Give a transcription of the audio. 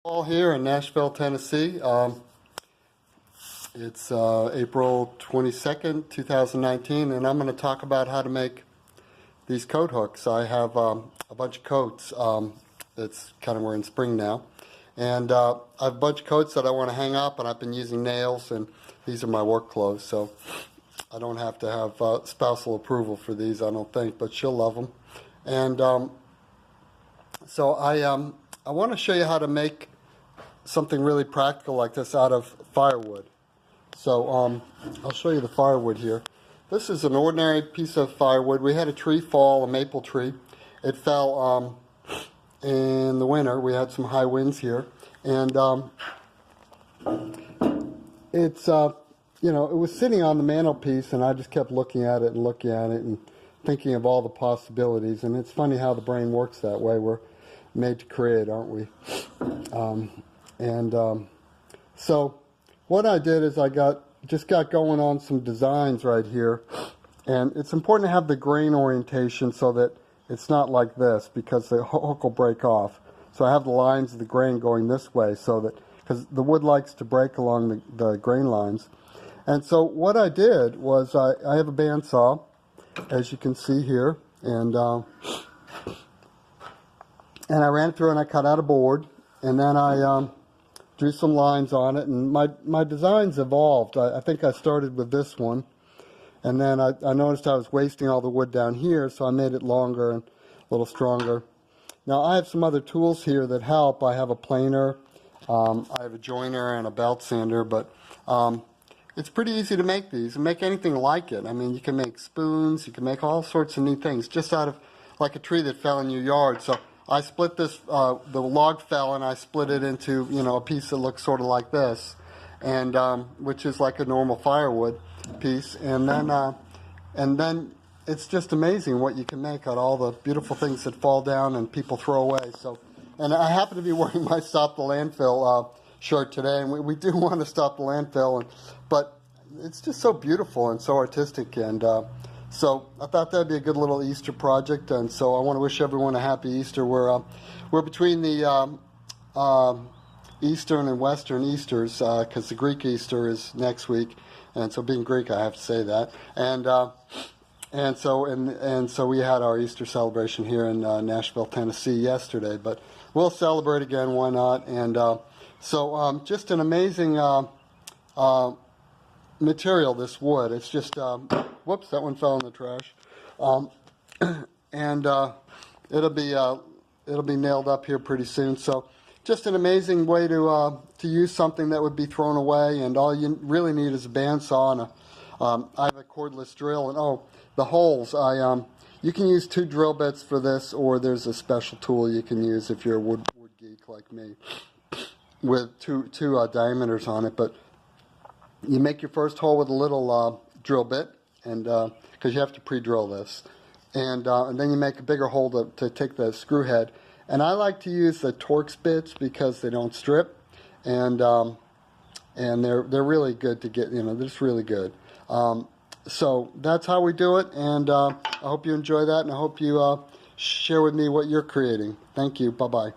All here in Nashville, Tennessee. It's April 22nd, 2019, and I'm going to talk about how to make these coat hooks. I have a bunch of coats. It's kind of, we're in spring now. And I have a bunch of coats that I want to hang up, and I've been using nails, and these are my work clothes, so I don't have to have spousal approval for these, I don't think, but she'll love them. And so I want to show you how to make something really practical like this out of firewood. So I'll show you the firewood here. This is an ordinary piece of firewood. We had a tree fall, a maple tree. It fell in the winter. We had some high winds here, and it's you know, it was sitting on the mantelpiece, and I just kept looking at it and thinking of all the possibilities. And it's funny how the brain works that way. We're made to create, aren't we? So what I did is I just got going on some designs right here, and it's important to have the grain orientation so that it's not like this, because the hook will break off. So I have the lines of the grain going this way, so that, because the wood likes to break along the grain lines. And so what I did was I have a bandsaw, as you can see here, and I ran through and I cut out a board, and then I drew some lines on it, and my designs evolved. I think I started with this one, and then I noticed I was wasting all the wood down here, so I made it longer and a little stronger. Now I have some other tools here that help. I have a planer, I have a joiner and a belt sander, but it's pretty easy to make these and make anything like it. I mean, you can make spoons, you can make all sorts of neat things just out of like a tree that fell in your yard. So I split this, the log fell, and I split it into, you know, a piece that looks sort of like this, and which is like a normal firewood piece, and then it's just amazing what you can make out of all the beautiful things that fall down and people throw away. So, and I happen to be wearing my Stop the Landfill shirt today, and we do want to stop the landfill, but it's just so beautiful and so artistic, and so I thought that'd be a good little Easter project, and so I want to wish everyone a happy Easter. We're between the Eastern and Western Easters, because the Greek Easter is next week, and so being Greek, I have to say that. And so we had our Easter celebration here in Nashville, Tennessee yesterday, but we'll celebrate again. Why not? And so just an amazing material, this wood. It's just whoops, that one fell in the trash. And it'll be nailed up here pretty soon. So just an amazing way to use something that would be thrown away, and all you really need is a bandsaw and I have a cordless drill. And the holes, you can use 2 drill bits for this, or there's a special tool you can use if you're a wood geek like me, with two diameters on it. But you make your first hole with a little drill bit, and because you have to pre-drill this, and then you make a bigger hole to take the screw head. And I like to use the Torx bits because they don't strip, and they're really good to get. You know, they're just really good. So that's how we do it, and I hope you enjoy that, and I hope you share with me what you're creating. Thank you. Bye bye.